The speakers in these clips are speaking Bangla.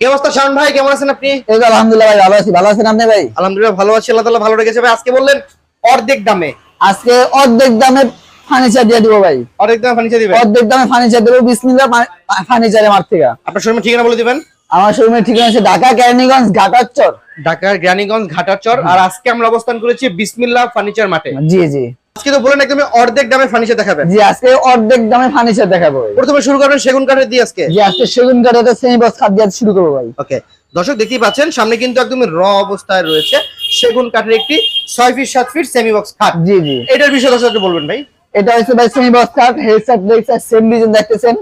কি অবস্থা শাওন ভাই, কেমন আছেন আপনি? এই তো আলহামদুলিল্লাহ ভাই, ভালো আছি। ভালো আছেন আপনি ভাই? আলহামদুলিল্লাহ ভালো আছি, আল্লাহ তাআলা ভালো রেখেছে ভাই। আজকে বললেন অর্ধেক দামে। আজকে অর্ধেক দামে ফার্নিচার দিয়ে দিব ভাই। অর্ধেক দামে ফার্নিচার দিবেন? অর্ধেক দামে ফার্নিচার দেব বিসমিল্লাহ ফার্নিচারের মার্ট থেকে। আপনার শোরুমের ঠিকানা বলে দিবেন। আমার শোরুমের ঠিকানা আছে ঢাকা কেরানীগঞ্জ ঘাটারচর। ঢাকার কেরানীগঞ্জ ঘাটারচর। আর আজকে আমরা অবস্থান করেছি বিসমিল্লাহ ফার্নিচার মার্টে। জি জি। আজকে তো বলেন একদম অর্ধেক দামে ফার্নিচার দেখাবেন। জি, আজকে অর্ধেক দামে ফার্নিচার দেখাবো। প্রথমে শুরু করবেন সেগুন কাঠের দিয়ে আজকে। জি, আজকে সেগুন কাঠের সেমি বক্স খাট দিয়ে শুরু করব ভাই। ওকে, দর্শক দেখতেই পাচ্ছেন সামনে কিন্তু একদম র অবস্থায় রয়েছে সেগুন কাঠের একটি 6 ফিট 7 ফিট সেমি বক্স খাট। জি জি। এটার বিষয়ে দর্শককে বলবেন ভাই। এটা হচ্ছে ভাই সেমি বক্স খাট, হেডসেট লেগসেট সেম ডিজাইন দেখতেছেন।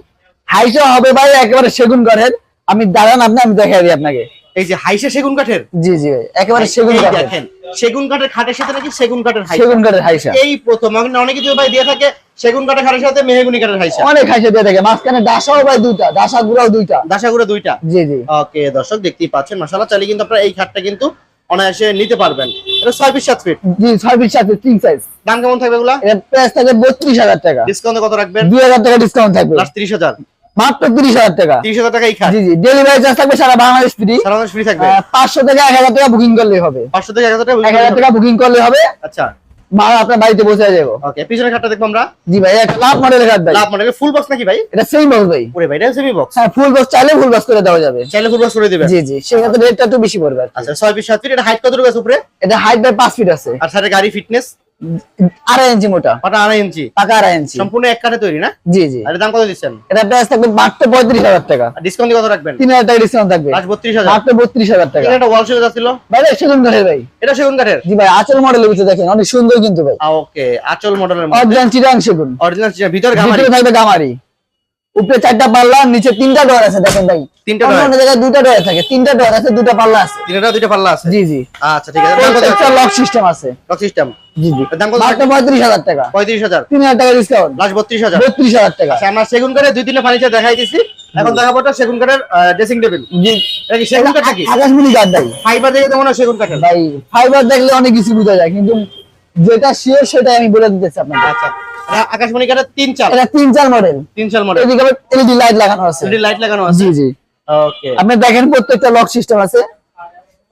হাইটও হবে ভাই একেবারে সেগুন কাঠের। আমি দাঁড়ান আমি দেখাই দিই আপনাকে। এই যে হাইসা সেগুন কাঠের। জি জি ভাই, একেবারে সেগুন এই কাঠের। দেখেন সেগুন কাঠের খাটের সাথে নাকি সেগুন কাঠের হাইসা। সেগুন কাঠের হাইসা এই প্রথম অনেকে যদি ভাই দিয়ে থাকে সেগুন কাঠের খাটের সাথে মেহগনি কাঠের হাইসা। অনেক হাইসা দিয়ে থাকে। মাঝখানে ডাসাও ভাই দুইটা, ডাসা গুড়াও দুইটা, দাসাগুলো দুইটা। জি জি। ওকে দর্শক দেখতেই পাচ্ছেন মাশাআল্লাহ, চাইলে কিন্তু আপনারা এই খাটটা কিন্তু অনায়াসে নিতে পারবেন। এটা 6 ফিট 7 ফিট। জি 6 ফিট 7 ফিট তিন সাইজ। দাম কেমন থাকবে এগুলা? এর প্রাইস থাকবে 32,000 টাকা। ডিসকাউন্টে কত রাখবেন? 2,000 টাকা ডিসকাউন্ট থাকবে। লাস্ট 30,000। মাত্র 30,000 টাকা। 30,000 টাকা এই খাট। জি জি। ডেলিভারি চার্জ থাকবে সারা বাংলাদেশ ফ্রি। সারা বাংলাদেশ ফ্রি থাকবে। 500 থেকে 1,000 টাকা বুকিং করলেই হবে। 500 থেকে 1000 টাকা 1,000 টাকা বুকিং করলে হবে। আচ্ছা, মাল আপনার বাড়িতে পৌঁছে যাবে। ওকে, পিছনের খাটটা দেখবো আমরা। জি ভাই, একটা লাভ মডেলের কাট ভাই। লাভ মডেল ফুল বক্স নাকি ভাই? এটা সেম বক্স ভাই। ওরে ভাই, এটা সেমি বক্স। হ্যাঁ, ফুল বক্স চাইলে ফুল বক্স করে দেওয়া যাবে। চাইলে ফুল বক্স করে দিবেন। জি জি, সেক্ষেত্রে রেটটা একটু বেশি পড়বে আর কি। আচ্ছা, 6 ফিট 7 ফিট। এটা হাইট কতটুকু আছে উপরে? এটা হাইট ভাই 5 ফিট আছে। আর সাথে গাড়ি ফিটনেস 2.5 ইঞ্চি মোটা। ওটা 2.5 ইঞ্চি। পাকা 2.5 ইঞ্চি। সম্পূর্ণ এক কাঠে তৈরি না? জি জি। আর এর দাম কত দিচ্ছেন? এটা প্রাইস থাকবে মাত্র 35,000 টাকা। আর ডিসকাউন্ট কত রাখবেন? 3,000 টাকা ডিসকাউন্ট থাকবে। লাস্ট 32,000। মাত্র 32,000 টাকা। এটা একটা ওয়াল সুবিধা ছিল ভাই সেগুন কাঠের ভাই। এটা সেগুন কাঠের। জি ভাই, আঁচল মডেলের ভিতরে দেখেন অনেক সুন্দর কিন্তু ভাই। ওকে, আঁচল মডেলের মধ্যে অরিজিনাল চিটাং সেগুন। অরিজিনাল ভিতর গামারি। ভিতরে থাকবে গামারি। উপরে 4টা পাল্লা, নিচে 3টা ডোর আছে দেখেন ভাই। 3টা অন্য জায়গায় 2টা ডোর থাকে, 3টা ডোর আছে, 2টা পাল্লা আছে। তিনটা দুইটা পাল্লা আছে। জি জি। আচ্ছা ঠিক আছে। দাম কত? প্রত্যেকটা লক সিস্টেম আছে। Lock system. জি জি। দাম কত? মাত্র 35,000 টাকা। 35,000। 3,000 টাকা ডিসকাউন্ট। লাস্ট 32,000। 32,000 টাকা। আচ্ছা, আমরা সেগুন কাঠের দুই তিনটা ফার্নিচার দেখাই দিছি। এখন দেখাবো একটা সেগুন কাঠের ড্রেসিং টেবিল। জি। এটা কি সেগুন কাঠ নাকি? আকাশমণি কাঠ ভাই। ফাইবার দেখে তো মনে হয় সেগুন কাঠের। ভাই ফাইবার দেখলে অনেক কিছু বোঝা যায়, কিন্তু যেটা শিওর সেটা আমি বলে দিতেছি আপনাকে। আচ্ছা, আকাশমণি কাঠের 3 চাল। এটা 3 মডেল। 3 চাল মডেল। এদিকে এলইডি লাইট লাগানো আছে। এলইডি লাইট লাগানো আছে। জি জি। ওকে, আপনি দেখেন প্রত্যেকটা লক সিস্টেম আছে।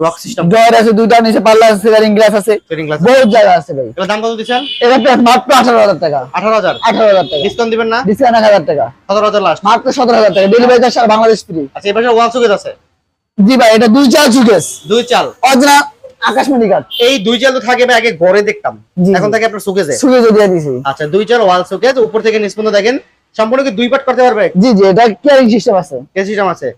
Lock system. ডোর আছে, দুইটা নিচে পাল্লা আছে, সিলিং গ্লাস আছে, ফিটিং গ্লাস। বহুত জায়গা আছে ভাই। এর দাম কত দিচ্ছেন? এটা প্রাইস মাত্র 18,000 টাকা। 18,000। 18,000 টাকা। ডিসকাউন্ট দিবেন না? ডিসকাউন্ট 1,000 টাকা। 17,000 লাস্ট। মাত্র 17,000 টাকা। ডেলিভারি চার্জ সারা বাংলাদেশ ফ্রি। আচ্ছা, এই পাশে ওয়াল সুকেস আছে। জি ভাই, এটা 2 চাল সুকেস। 2 চাল। অরিজিনাল আকাশমণি কাঠ। এই 2 চাল তো থাকে ভাই, আগে ঘরে দেখতাম, জি, এখন জি। থাকে আপনার সুকেসে। সুকেস দিয়ে দিছি। আচ্ছা, 2 চাল ওয়াল সুকেস, উপর থেকে নিচ পর্যন্ত দেখেন সম্পূর্ণ কি 2 পার্ট করতে পারবে? জি জি, এটা কেয়ারিং সিস্টেম আছে। কে সিস্টেম আছে?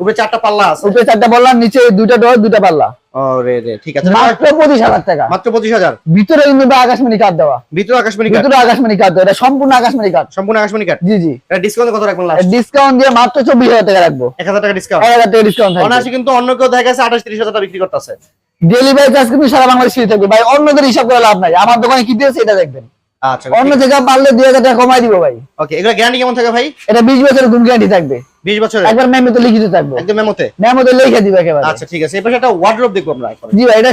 উপরে 4টা পাল্লা আছে। উপরে 4টা বললাম, নিচে 2টা ডোর, 2টা পাল্লা। ওরে রে, ঠিক আছে। মাত্র 25,000 টাকা। মাত্র 25,000। ভিতরে কিন্তু আকাশমণি কাঠ দেওয়া। ভিতরে আকাশমণি কাঠ। ভিতরে আকাশমণি কাঠ দেওয়া। এটা সম্পূর্ণ আকাশমণি কাঠ। সম্পূর্ণ আকাশমণি কাঠ। জি জি। এটা ডিসকাউন্ট কত রাখবেন লাস্ট? ডিসকাউন্ট দিয়ে মাত্র 24,000 টাকা রাখবো। 1,000 টাকা ডিসকাউন্ট। 1,000 টাকা ডিসকাউন্ট থাকবে। অনায়াসে কিন্তু অন্য কেউ দেখা গেছে 28-30,000 টাকা বিক্রি করতেছে। ডেলিভারি চার্জ কিন্তু সারা বাংলাদেশ ফ্রি থাকবে ভাই। অন্যদের হিসাব করে লাভ নাই, আমার দোকানে কি দিয়েছে এটা দেখবেন। আচ্ছা, অন্য থেকে পারলে 2,000 টাকা কমাই দিব ভাই। ওকে, এগুলা গ্যারান্টি কেমন থাকে ভাই? এটা 20 বছরের গুণ গ্যারান্টি থাকবে। 20 বছরের একবার মেমোতে লিখিত থাকবে। একদম মেমোতে। মেমোতে লিখে দিবে একেবারে। আচ্ছা ঠিক আছে। এই পাশে একটা ওয়ার্ডরোব দেখবো আমরা এখন। জি ভাই, এটা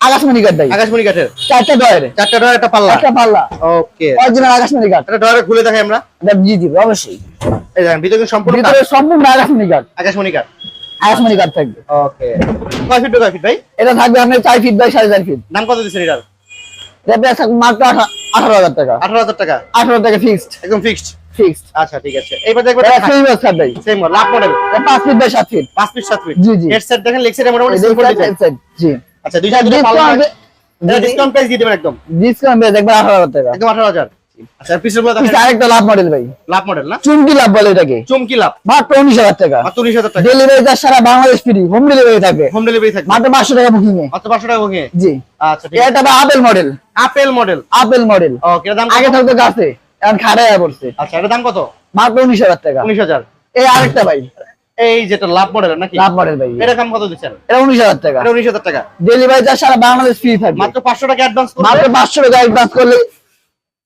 আকাশমণি কাঠ ভাই। আকাশমণি কাঠের 4টা ডয়ারে, 4টা ডয়ার, একটা পাল্লা। একটা পাল্লা। ওকে, অরিজিনাল আকাশমণি কাঠ। এটা ডয়ারে খুলে দেখাই আমরা। এটা জি জি অবশ্যই। এই দেখেন ভিতরে কিন্তু সম্পূর্ণ ভিতরে সম্পূর্ণ আকাশমণি কাঠ। আকাশমণি কাঠ। আকাশমণি কাঠ থাকবে। ওকে, কয় ফিট বাই ফিট ভাই? এটা থাকবে আপনার 4 ফিট বাই 4.5 ফিট। দাম কত দিচ্ছেন এটার? এটা প্রাইস থাকবে মাত্র 18,000 টাকা। 18,000 টাকা। 18,000 টাকা ফিক্সড। একদম ফিক্সড। ফিক্সড। আচ্ছা ঠিক আছে। এইবার দেখবো এটা সেম বক্স কাঠ ভাই। সেম লাভ মডেল। এটা 5 feet by 7 feet. 5 feet 7 feet. জি, জি। হেডসেট দেখেন, লেগ সাইডে মোটামুটি এই সিম্পল দেখেন ডিজাইন। সাইড। জি। আচ্ছা, দুই সাইডে পাল্লা। এটা ডিসকাউন্ট প্রাইস দিয়ে দিবেন একদম। ডিসকাউন্ট দিয়ে দেখবেন 18,000 টাকা। একদম 18,000। আচ্ছা, পিছনগুলো পিছে দেখেন। আরেকটা লাভ মডেল ভাই। লাভ মডেল না? চুমকি লাভ বলে এটাকে। চমকি লাভ। মাত্র 19,000 টাকা। মাত্র 19,000 টাকা। ডেলিভারি চার্জ সারা বাংলাদেশ ফ্রি। হোম ডেলিভারি থাকবে। হোম ডেলিভারি থাকবে। মাত্র 500 টাকা বুকিং এ। মাত্র 500 টাকা ওকে। জি। আচ্ছা ঠিক আছে। এটা ভাই apple model. Apple model. Apple model. Okay, এর দাম আগে কত? থাকতো গাছে, এখন খাড়ায় পড়ছে। আচ্ছা, এর দাম কত? মাত্র 19,000 টাকা। 19,000। এই আরেকটা ভাই এই যেটা লাভ মডেল নাকি? লাভ মডেল ভাই। এটা দাম কত দিচ্ছেন? এটা 19,000 টাকা। এটা 19,000 টাকা। ডেলিভারি চার্জ সারা বাংলাদেশ ফ্রি থাকবে। মাত্র 500 টাকা অ্যাডভান্স মাত্র করলে 500 টাকা অ্যাডভান্স করলে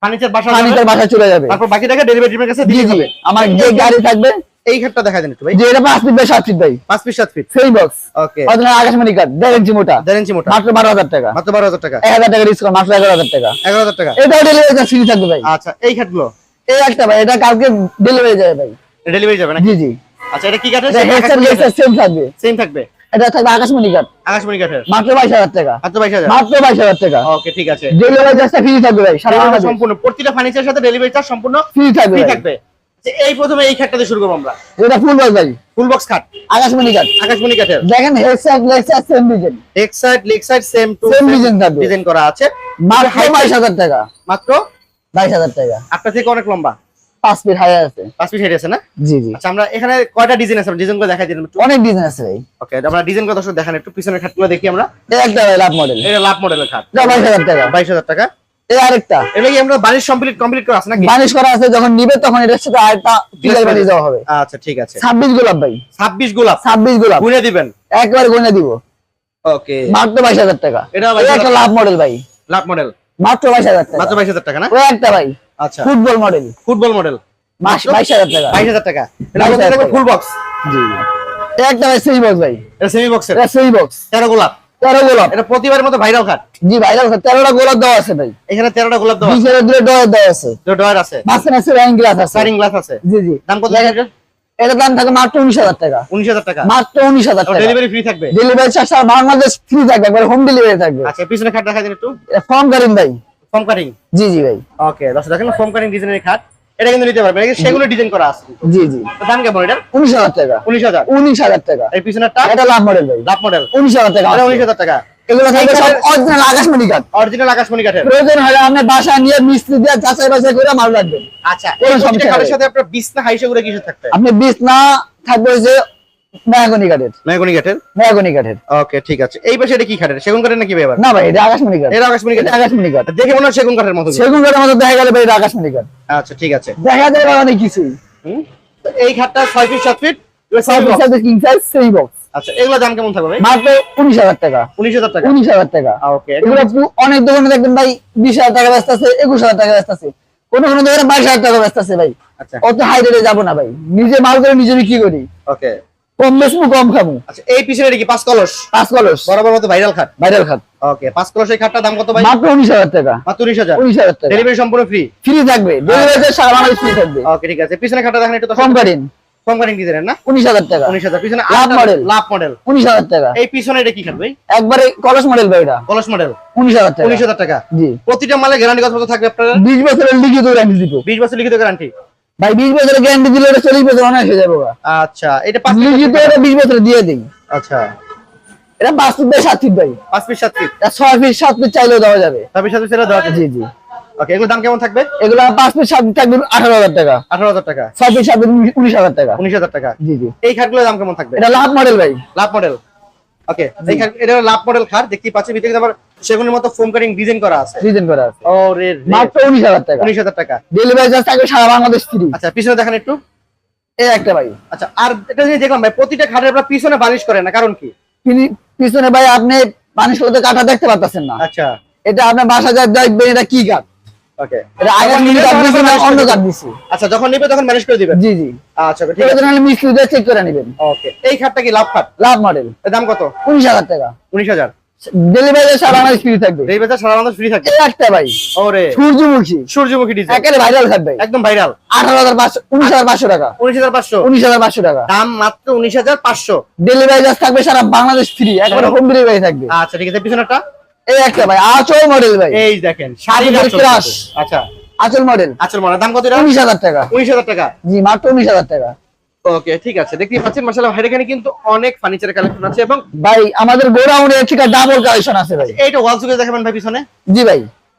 ফার্নিচার ফার্নিচার বাসায় চলে যাবে। তারপর বাকি টাকা ডেলিভারি টিমের কাছে জি দিয়ে জি। দিবে। আমার যে গাড়ি থাকবে। এই খাটটা দেখা দেন একটু ভাই। যে এটা 5 ফিট বাই 7 ফিট ভাই। 5 feet 7 feet. Same box. Okay, original আকাশমণি কাঠ, 1.5 ইঞ্চি মোটা। 1.5 ইঞ্চি মোটা। মাত্র 12,000 টাকা। মাত্র 12,000 টাকা। 1,000 টাকা ডিসকাউন্ট, মাত্র 11,000 টাকা। 11,000 টাকা। এটাও ডেলিভারি চার্জ ফ্রি থাকবে ভাই। আচ্ছা, এই খাটগুলো এই একটা ভাই, এটা কালকে ডেলিভারি যাবে ভাই। ডেলিভারি যাবে নাকি? জি জি। আচ্ছা এটা কি কাঠের? হেডসেট লেগসাস সেম থাকবে। সেম থাকবে। এটা থাকবে আকাশমণি কাঠ। আকাশমণি কাঠের মাত্র 22,000 টাকা। মাত্র 22,000। মাত্র 22,000 টাকা। ওকে ঠিক আছে। ডেলিভারি চার্জটা ফ্রি থাকবে ভাই, সারা বাংলাদেশ সম্পূর্ণ প্রতিটা ফার্নিচারের সাথে ডেলিভারি চার্জ সম্পূর্ণ ফ্রি থাকবে। ফ্রি থাকবে। আচ্ছা, এই প্রথমে এই খাটটাতে শুরু করব আমরা। এটা ফুল বক্স ভাই, ফুল বক্স খাট আকাশমণি কাঠ। আকাশমণি কাঠের। দেখেন হেডসেট লেগসাস সেম ডিজাইন, এক side leg side same to same design থাকবে। ডিজাইন করা আছে। মাত্র 22,000 টাকা। মাত্র 22,000 টাকা। আপনার থেকে অনেক লম্বা, 5 ফিট হাই আছে। 5 ফিট হাইট আছে না? জি জি, আচ্ছা আমরা এখানে কয়টা ডিজাইন আছে? ডিজাইনগুলো দেখাই দিন একটু। অনেক ডিজাইন আছে ভাই। ওকে আমরা ডিজাইনগুলো দর্শক দেখান একটু, পিছনের খাটগুলো দেখি আমরা। এই একটা ভাই লাভ মডেল, এটা লাভ মডেলের খাট। এটা 22,000 টাকা। 22,000 টাকা। এই আরেকটা এটা কি আমরা বানিশ কমপ্লিট করা আছে নাকি? বানিশ করা আছে, যখন নিবে তখন এটার সাথে আরেকটা পিলার বানিয়ে দেওয়া হবে। আচ্ছা ঠিক আছে। 26 গোলাপ ভাই, 26 গোলাপ 26 গোলাপ গুনে দিবেন। একবার গুনে দিব। ওকে মাত্র 22,000 টাকা। এটা এই একটা লাভ মডেল ভাই, লাভ মডেল মাত্র 22,000 টাকা। মাত্র 22,000 টাকা না? ওই একটা ভাই আচ্ছা ফুটবল মডেল, ফুটবল মডেল মাত্র 22,000 টাকা। 22,000 টাকা। এটা 22,000 দেখবেন টাকা। Full box. জি জি, এই একটা ভাই সেই বক্স ভাই, এটা সেমি বক্সের এটা সেই বক্স 13 গোলাপ। 13 গোলাপ। এটা প্রতিবারের মতো ভাইরাল খাট। জি ভাই, 13টা গোলাপ দেওয়া আছে ভাই, এখানে 13টা গোলাপ দেওয়া আছে, নিচে দূরে ডয়ার দেওয়া আছে, ডয়ার আছে, মাঝখানে আছে রাইন গ্লাস আছে। সাইডিং গ্লাস আছে। জি জি, দাম কত? এটার দাম থাকে মাত্র 19,000 টাকা। 19,000 টাকা। মাত্র 19,000 টাকা। ডেলিভারি ফ্রি থাকবে। ডেলিভারি চার্জ সারা বাংলাদেশ ফ্রি থাকবে, একবার হোম ডেলিভারি থাকবে। আচ্ছা পিছনে খাট দেখাই দিন একটু। ফর্ম করেন ভাই। Form cutting. জি জি ভাই। ওকে দর্শক দেখেন ফর্ম কাটিং ডিজাইনের খাট। এটা কিন্তু নিতে পারবেন, এটা সেগুলো ডিজাইন করা আছে। জি জি, তো দাম কেমন এটা? 19,000 টাকা। 19,000। 19,000 টাকা। এই পিছনেরটা এটা লাভ মডেল ভাই, লাভ মডেল। 19,000 টাকা। এটা 19,000 টাকা। এগুলো থাকবে সব অরিজিনাল আকাশমণি কাঠ। অরিজিনাল আকাশমণি কাঠের। প্রয়োজন হলে আপনি বাসা নিয়ে মিস্ত্রি দিয়ে যাচাই বাছাই করে মাল রাখবেন। আচ্ছা কোনো এই সমস্যা প্রত্যেকটা খাটের নেই। সাথে আপনার বিছনা হাইসে করে কিছু থাকবে? আপনি বিছনা থাকবে যে মেহগনি কাঠের, মেহগনি কাঠের। মেহগনি কাঠের। ওকে ঠিক আছে। এই পাশে এটা কি কাঠের? সেগুন কাঠের নাকি ভাই? না ভাই, এটা আকাশমণি কাঠ। এটা আকাশমণি এটা কাঠের। আকাশমণি কাঠ। দেখে মনে হয় সেগুন কাঠের মতো। সেগুন কাঠের মতো দেখা গেলে ভাই এটা আকাশমণি কাঠ। আচ্ছা ঠিক আছে। দেখা যায় অনেক কিছুই। তো এই খাটটা 6 ফিট 7 ফিট সব সাইজ কিং সাইজ সেই বক্স। আচ্ছা এগুলো দাম কেমন থাকবে ভাই? মাত্র 19,000 টাকা। 19,000 টাকা। 19,000 টাকা। ওকে এগুলো অনেক দোকানে দেখবেন ভাই 20,000 টাকা ব্যস্ত আছে, 21,000 টাকা ব্যস্ত আছে, কোন কোন দোকানে 22,000 টাকা ব্যস্ত আছে ভাই। আচ্ছা অত হাই রেটে যাবো না ভাই, নিজে মাল করে নিজে বিক্রি করি, ওকে। কম বেশি কম খাবো। আচ্ছা এই পিছনে এটা কি 5 কলস? 5 কলস বরাবর মতো ভাইরাল খাট। ভাইরাল খাট। ওকে 5 কলস এই খাটটার দাম কত ভাই? মাত্র 19,000 টাকা। মাত্র 19,000। 19,000 টাকা। ডেলিভারি সম্পূর্ণ ফ্রি। ফ্রি থাকবে, ডেলিভারি সারা বাংলাদেশ ফ্রি থাকবে। ওকে ঠিক আছে। পিছনে খাটটা দেখেন একটু কম করেন। কম কাটিং ডিজাইনের না? 19,000 টাকা। 19,000। পিছনে লাভ মডেল। লাভ মডেল। 19,000 টাকা। এই পিছনে এটা কি খাট ভাই? একবারে কলস মডেল ভাই, এটা কলস মডেল। 19,000 টাকা। 19,000 টাকা। জি, প্রতিটা মালে গ্যারান্টি কত থাকবে আপনার? 20 বছরের লিখিত গ্যারান্টি দিব 20 বছর লিখিত গ্যারান্টি। ভাই। 20 বছরের গ্যারান্টি দিলে এটা 40 বছর অনায়াসে হয়ে যাবে। আচ্ছা এটা 5 লিখিত এটা 20 বছর দিয়ে দিই। আচ্ছা এটা 5 ফিট বাই 7 ফিট ভাই। 5 ফিট 7 ফিট। এটা 6 ফিট 7 ফিট চাইলেও দেওয়া যাবে। তবে সাথে সেটা দেওয়া যাবে। জি জি। ওকে এগুলোর দাম কেমন থাকবে? এগুলো 5 ফিট 7 ফিট থাকবে 18,000 টাকা। 18,000 টাকা। 6 ফিট 7 ফিট 19,000 টাকা। 19,000 টাকা। জি জি। এই খাটগুলোর দাম কেমন থাকবে? এটা লাভ মডেল ভাই, লাভ মডেল। ওকে এই খাট এটা লাভ মডেল খাট দেখতেই পাচ্ছেন, ভিতরে কিন্তু আবার সেগুনের মতো ফোম কাটিং ডিজাইন করা আছে। ডিজাইন করা আছে। ওরে মাত্র 19,000 টাকা। 19,000 টাকা। ডেলিভারি চার্জ থাকবে সারা বাংলাদেশ ফ্রি। আচ্ছা পিছনে দেখেন একটু। এই একটা ভাই। আচ্ছা আর এটা যে দেখলাম ভাই প্রতিটা খাটের আপনারা পিছনে বালিশ করেন না, কারণ কি? পিছনে ভাই আপনি মানুষ হতে কাটা দেখতে পাচ্ছেন না। আচ্ছা এটা আপনার বাসা যায় দেখবেন এটা কি কাঠ। ওকে এটা আগে নিয়ে কাঠ দিছি না অন্য কাঠ দিছি। আচ্ছা যখন নিবে তখন ম্যানেজ করে দিবেন। জি জি। আচ্ছা ঠিক আছে। প্রয়োজন হলে মিস্ত্রি দিয়ে চেক করে নেবেন। ওকে এই খাটটা কি লাভ খাট? লাভ মডেল। এর দাম কত? 19,000 টাকা। 19,000। ডেলিভারি সারা বাংলাদেশ ফ্রি থাকবে। এই বেচা সারা বাংলাদেশ ফ্রি থাকে। এই একটা ভাই ওরে সূর্যমুখী, সূর্যমুখী ডিজাইন একেবারে ভাইরাল থাকবে। একদম ভাইরাল। 18,500 19,500 টাকা। 19,500। 19,500 টাকা। দাম মাত্র 19,500। ডেলিভারি চার্জ থাকবে সারা বাংলাদেশ ফ্রি, একবারে হোম ডেলিভারি থাকবে। আচ্ছা ঠিক আছে। পিছনেরটা এই একটা ভাই আঁচল মডেল ভাই। এই দেখেন শাড়ি আঁচল আঁচল। ক্রাশ। আচ্ছা আঁচল মডেল আঁচল মানে দাম কত এটা? 19,000 টাকা। 19,000 টাকা। জি মাত্র 19,000 টাকা। ওকে ঠিক আছে। দেখতেই পাচ্ছেন মাশাআল্লাহ ভাইয়ের এখানে কিন্তু অনেক ফার্নিচারের কালেকশন আছে এবং ভাই আমাদের গোডাউনে ঠিক ডাবল কালেকশন আছে ভাই। এইটা ওয়াল সুকেস দেখাবেন ভাই পিছনে। জি ভাই,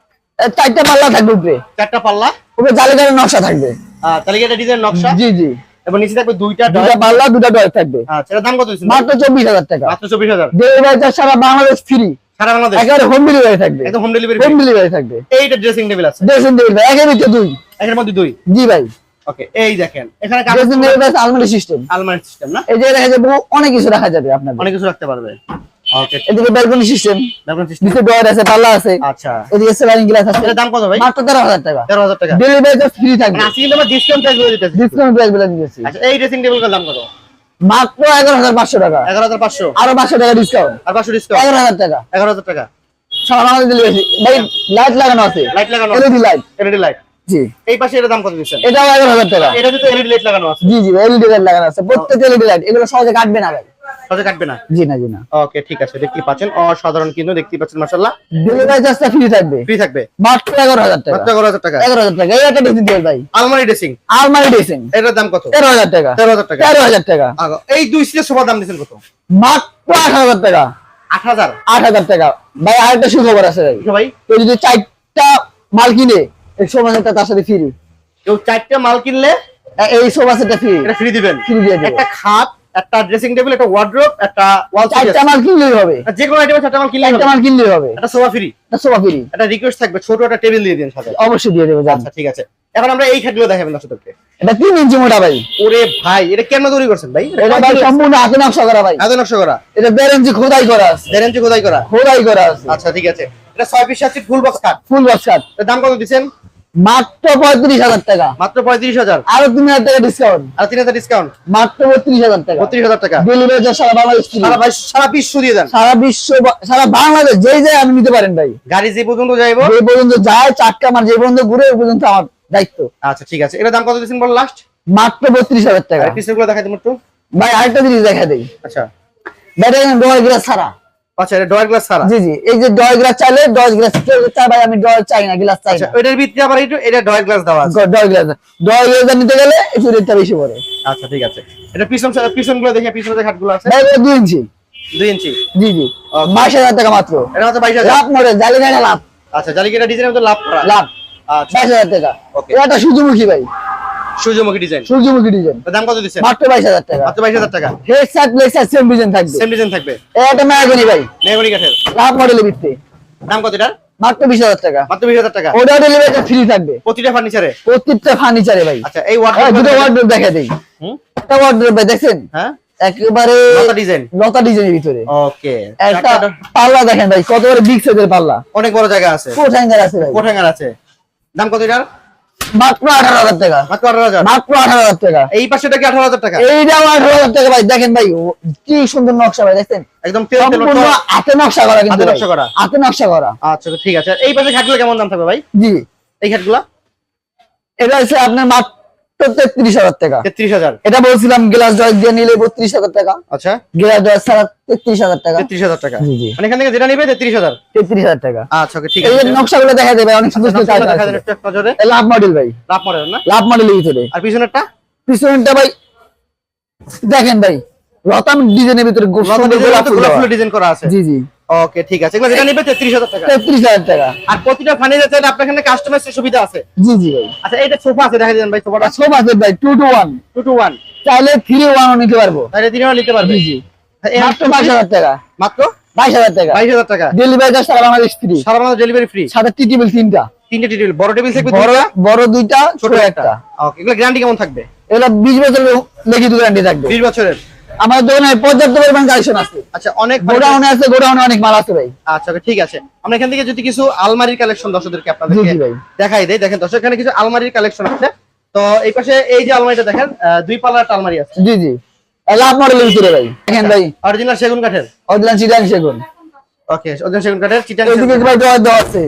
এর 4টা পাল্লা থাকবে উপরে, 4টা পাল্লা, উপরে জালিদারের নকশা থাকবে। তাহলে এটা ডিজাইন নকশা জি জি। এবং নিচে থাকবে দুইটা দুটা পাল্লা দুটা ডয়ার থাকবে। আচ্ছা এর দাম কত দিচ্ছেন? মাত্র 24,000 টাকা। মাত্র 24,000। ডেলিভারি চার্জ সারা বাংলাদেশ ফ্রি, সারা বাংলাদেশ একেবারে হোম ডেলিভারি থাকবে। একদম হোম ডেলিভারি। হোম ডেলিভারি থাকবে। এইটা ড্রেসিং টেবিল আছে। ড্রেসিং টেবিল ভাই একের ভিতরে দুই, এর মধ্যে দুই। জি ভাই। ওকে এই দেখেন এখানে ড্রেসিং টেবিল আছে আলমারি সিস্টেম। আলমারি সিস্টেম না? এই যে রাখা যাবে অনেক কিছু রাখা যাবে আপনাদের। অনেক কিছু রাখতে পারবে। ওকে এদিকে ব্যালকনি সিস্টেম, দেখুন সিস্টেম। নিচে ডয়ার আছে, পাল্লা আছে। আচ্ছা এদিকে স্লাইডিং গ্লাস আছে। এর দাম কত ভাই? মাত্র 13,000 টাকা। 13,000 টাকা। ডেলিভারি চার্জ ফ্রি থাকবে। মানে আজকে কিন্তু আমরা ডিসকাউন্ট প্রাইস বলে দিতেছি। ডিসকাউন্ট প্রাইস বলে দিয়েছি। আচ্ছা এই ড্রেসিং টেবিলের দাম কত? মাত্র 11,500 টাকা। 11,500। আরো 500 টাকা ডিসকাউন্ট। আর 500 ডিসকাউন্ট। 11,000 টাকা। 11,000 টাকা। সারা বাংলাদেশ ডেলিভারি। ভাই লাইট লাগানো আছে, লাইট লাগানো এলইডি লাইট। LED light. জি এই পাশে এটার দাম কত দিচ্ছেন? এটাও 11,000 টাকা। এটা তো এলইডি লাইট লাগানো আছে। জি জি এলইডি লাইট লাগানো আছে, প্রত্যেকটা এলইডি লাইট, এগুলো সহজে কাটবে না ভাই। সহজে কাটবে না? জি না জি না। ওকে ঠিক আছে, দেখতে পাচ্ছেন অসাধারণ কিন্তু, দেখতে পাচ্ছেন মাশাআল্লাহ। ডেলিভারি চার্জটা ফ্রি থাকবে। ফ্রি থাকবে মাত্র 11,000 টাকা। মাত্র 11,000 টাকা। 11,000 টাকা। এই একটা ড্রেসিং টেবিল ভাই, আলমারি ড্রেসিং। আলমারি ড্রেসিং, এটার দাম কত? 13,000 টাকা। 13,000 টাকা। 13,000 টাকা। এই দুই সিটের সোফার দাম দিচ্ছেন কত? মাত্র 8,000 টাকা। 8,000। 8,000 টাকা ভাই। আরেকটা সুখবর আছে ভাই, ভাই তো যদি 4টা মাল কিনে এই সোফা সেটটা তার সাথে ফ্রি। কেউ 4টা মাল কিনলে এই সোফা সেটটা ফ্রি, এটা ফ্রি দিবেন। ফ্রি দিয়ে দেব। একটা খাট, একটা ড্রেসিং টেবিল, একটা ওয়ার্ড্রোব, একটা ওয়াল শোকেস। 4টা মাল কিনলেই হবে। যে কোনো আইটেমে 4টা মাল কিনলে 4টা মাল কিনলেই হবে। একটা সোফা ফ্রি, একটা সোফা ফ্রি। একটা রিকোয়েস্ট থাকবে, ছোট একটা টেবিল দিয়ে দিন সাথে। অবশ্যই দিয়ে দেব। আচ্ছা ঠিক আছে, এখন আমরা এই খাটগুলো দেখাবেন দর্শকদেরকে। এটা 3 ইঞ্চি মোটা ভাই। ওরে ভাই, এটা কেন তৈরি করছেন ভাই? এটা ভাই সম্পূর্ণ হাতে নকশা করা ভাই। এত নকশা করা, এটা 1.5 ইঞ্চি খোদাই করা আছে। 1.5 ইঞ্চি খোদাই করা। খোদাই করা আছে। আচ্ছা ঠিক আছে, এটা 6 পিস আছে full box cut. Full box cut. এর দাম কত দিচ্ছেন? মাত্র 35,000 টাকা। মাত্র 35,000। আরো 3,000 টাকা ডিসকাউন্ট। আর 3,000 ডিসকাউন্ট। মাত্র 32,000 টাকা। 32,000 টাকা। ডেলিভারি চার্জ সারা বাংলাদেশ ফ্রি। সারা বিশ্ব দিয়ে দেন। সারা বিশ্ব, সারা বাংলাদেশ যেই যায় আপনি নিতে পারেন ভাই। গাড়ি যে পর্যন্ত যাইবো, যে পর্যন্ত যায়, 4টা মাল যে পর্যন্ত ঘুরে ওই পর্যন্ত আমার দায়িত্ব। আচ্ছা ঠিক আছে, এটার দাম কত দিচ্ছেন বল লাস্ট? মাত্র 32,000 টাকা। আর পিছনেরগুলো দেখাই দিন একটু। ভাই আরেকটা জিনিস দেখা দেই, আচ্ছা ব্যাটারি ডয়ার গ্লাস ছাড়া। আচ্ছা, এটা ডয়ার গ্লাস ছাড়া। জি জি, এই যে ডয়ার গ্লাস চাইলে ডয়ার গ্লাস কেউ চায় ভাই আমি ডয়ার চাই না, গ্লাস চাই আচ্ছা না। ওইটার ভিতরে আবার একটু এটা ডয়ার গ্লাস দেওয়া আছে। ডয়ার গ্লাস নিতে গেলে একটু রেটটা বেশি পড়ে। আচ্ছা ঠিক আছে, এটা পিছনগুলো দেখে, পিছনে যে খাটগুলো আছে ভাই এটা 2 ইঞ্চি। 2 ইঞ্চি। জি জি, 22,000 টাকা মাত্র। এটা হচ্ছে 22,000। লাভ মডেল, জালি না লাভ। আচ্ছা, জালিকেটা ডিজাইনের মধ্যে লাভ করা। লাভ আচ্ছা 22,000 টাকা। ওকে। এটা সূর্যমুখী ভাই, সূর্যমুখী ডিজাইন। সূর্যমুখী ডিজাইন। এর দাম কত দিচ্ছেন? মাত্র 22,000 টাকা। মাত্র 22,000 টাকা। Head side leg side same design থাকবে। সেম ডিজাইন থাকবে। এটা মেহগনি ভাই, মেহগনি কাঠের। লাভ মডেলের ভিত্তি। দাম কত এটার? মাত্র 20,000 টাকা। মাত্র 20,000 টাকা। ওটা ডেলিভারি ফ্রি থাকবে প্রতিটা ফার্নিচারে। প্রত্যেকটা ফার্নিচারে ভাই। আচ্ছা এই দুটো ওয়ার্ডরোব ওয়ার্ডরোব দেখা দেই। হুম একটা ওয়ার্ডরোব ভাই দেখছেন, হ্যাঁ একেবারে লতা ডিজাইন। লতা ডিজাইনের ভিতরে। ওকে, একটা পাল্লা দেখেন ভাই, কত বড় বিগ সাইজের পাল্লা। অনেক বড় জায়গা আছে। কোট হ্যাঙ্গার আছে ভাই। কোট হ্যাঙ্গার আছে। দাম কত এটার? মাত্র 18,000 টাকা। মাত্র 18,000। মাত্র 18,000 টাকা। এই পাশেটা কি 18,000 টাকা? এইটাও 18,000 টাকা ভাই। দেখেন ভাই কি সুন্দর নকশা ভাই, দেখছেন একদম তেল তেল সম্পূর্ণ হাতে নকশা করা, কিন্তু হাতে ভাই। নকশা করা। হাতে নকশা করা। আচ্ছা তো ঠিক আছে, এই পাশে খাটগুলো কেমন দাম থাকবে ভাই? জি, এই খাটগুলো এটা হচ্ছে আপনার মাত্র 33,000 টাকা। 33,000। এটা বলছিলাম গ্লাস ডয়ার দিয়ে নিলে 32,000 টাকা, আচ্ছা গ্লাস ডয়ার ছাড়া 33,000 টাকা। 33,000 টাকা। জি জি, মানে এখান থেকে যেটা নিবে 33,000। 33,000 টাকা। আচ্ছা ওকে ঠিক এই আছে। যে নকশাগুলো দেখা দেবে, অনেক সুন্দর সুন্দর কাজ দেখা আছে। যাচ্ছে একটা নজরে। এটা লাভ মডেল ভাই, লাভ মডেল না? লাভ মডেলের ভিতরে। আর পিছনেরটা? পিছনটা ভাই দেখেন ভাই, লতাম ডিজাইনের ভিতরে খুব সুন্দর গোলাপ ফুল গোলাপ দেওয়া। ফুলের ডিজাইন করা আছে। জি জি, ওকে ঠিক আছে, এগুলো যেটা নিবে 33,000 টাকা। 33,000 টাকা। আর প্রতিটা ফার্নিচার চাইলে আপনার এখানে কাস্টমাইজের সুবিধা আছে। জি জি ভাই। আচ্ছা এইটা সোফা আছে, দেখা দেন ভাই সোফাটা। সব আছে ভাই, 2 to 1 2 to 1 চাইলে 3 1 নিতে পারবো। তাহলে দিনেও নিতে পারবে। জি জি, এই মাত্র 22,000 টাকা। মাত্র 22,000 টাকা। 22,000 টাকা। ডেলিভারি চার্জ সারা বাংলাদেশ ফ্রি। সারা বাংলাদেশ ডেলিভারি ফ্রি। সাথে টি টেবিল 3টা, তিনটে টেবিল, বড় টেবিল থাকবে বড় দুইটা, বড় 2টা, ছোট ছোট একটা। একটা। ওকে, এগুলো গ্যারান্টি কেমন থাকবে? এগুলা 20 বছরের লেগে গ্যারান্টি থাকবে। 20 বছরের। আমাদের দোকানে পর্যাপ্ত পরিমাণ কালেকশন আছে। আচ্ছা অনেক গোডাউনে আছে, গোডাউনে অনেক মাল আছে ভাই। আচ্ছা ওকে ঠিক আছে, আমরা এখান থেকে যদি কিছু আলমারির কালেকশন দর্শকদেরকে জি আপনাদেরকে জি ভাই। দেখাই দেই। দেখেন দর্শক, এখানে কিছু আলমারির কালেকশন আছে। তো এই পাশে এই যে আলমারিটা দেখেন, 2 পাল্লার একটা আলমারি আছে। জি জি, লাভ মডেলের ভিতরে ভাই। দেখেন ভাই, অরিজিনাল সেগুন কাঠের। অরিজিনাল চিটাং সেগুন। ওকে, অরিজিনাল সেগুন কাঠের চিটাং। এদিকে ভাই ডয়ার দেওয়া আছে,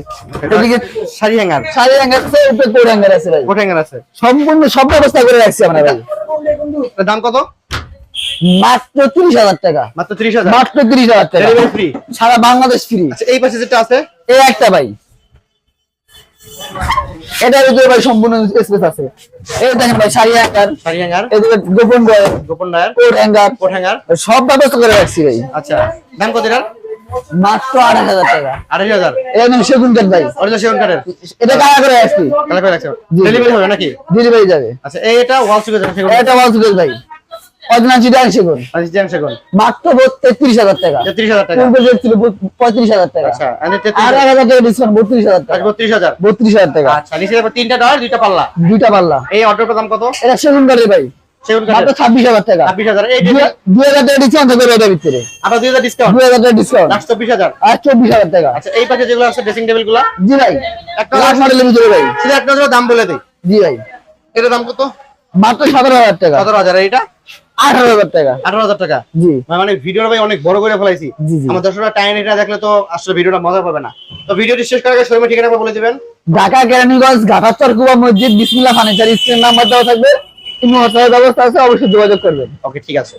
এদিকে শাড়ি হ্যাঙ্গার, শাড়ি হ্যাঙ্গার আছে, উপরে কোট হ্যাঙ্গার আছে ভাই। কোট হ্যাঙ্গার আছে। সম্পূর্ণ সব ব্যবস্থা করে রাখছি আমরা ভাই। এর দাম কত? মাত্র 30,000 টাকা। মাত্র 30,000। মাত্র 30,000 টাকা। Delivery free. সারা বাংলাদেশ ফ্রি। আচ্ছা এই পাশে যেটা আছে, এই একটা ভাই, এটার ভিতরে ভাই সম্পূর্ণ স্পেস আছে। এই দেখেন ভাই, শাড়ি হ্যাঙ্গার, শাড়ি হ্যাঙ্গার, এদিকে গোপন ডয়ার, গোপন drawer, coat hanger, coat hanger. সব ব্যবস্থা করে রাখছি ভাই। আচ্ছা দাম কত এটার? মাত্র 28,000 টাকা। 28,000। একদম সেগুন কাঠ ভাই, অরিজিনাল সেগুন কাঠের। এটা কারা করে রাখছি, কালার করে রাখছে। জি। ডেলিভারি হবে নাকি? ডেলিভারি যাবে। আচ্ছা এটা ওয়াল সুকেজ আছে সেগুন। এটা ওয়াল সুকেজ ভাই, অরিজিনাল চিটাং সেগুন। চিটাং সেগুন। মাত্র 33,000 টাকা। 33,000 টাকা। পূর্বে রেট ছিল 35,000 টাকা। আচ্ছা আর আর 33,000। 1,000 টাকা ডিসকাউন্ট, 32,000 টাকা। 32,000। 32,000 টাকা। আচ্ছা নিচে আবার তিনটা ডায়ার, দুইটা পাল্লা। 2টা পাল্লা। এই অর্ডারটার দাম কত? এটা সেগুন কাঠের ভাই, সেগুন মাত্র কাঠের 26,000 টাকা। 26,000। এই 2,000 টাকা ডিসকাউন্ট থাকবে এটার ভিতরে। আবার 2,000 ডিসকাউন্ট। 2,000 টাকা ডিসকাউন্ট। লাস্ট 24,000। আর 24,000 টাকা। আচ্ছা এই পাশে যেগুলো আছে ড্রেসিং টেবিল গুলো, জি ভাই, একটা লাখ মডেলের ভিতরে ভাই। সেটা একটা দাম বলে দেই। জি ভাই, এটার দাম কত? মাত্র 17,000 টাকা। 17,000। এইটা 18,000 টাকা। 18,000 টাকা। জি মানে ভিডিওটা ভাই অনেক বড় করে ফেলাইছি। জি জি। আমার দর্শকরা টাইম এটা দেখলে তো আসলে ভিডিওটা মজা পাবে না। তো ভিডিওটি শেষ করার আগে শোরুমের ঠিকানা বলে দিবেন। ঢাকা কেরানীগঞ্জ গাফাচর কুবা মসজিদ বিসমিল্লাহ ফার্নিচার স্ক্রিন নাম্বার দেওয়া থাকবে। তুমি হোটেলের ব্যবস্থা আছে, অবশ্যই যোগাযোগ করবেন। ওকে, ঠিক আছে।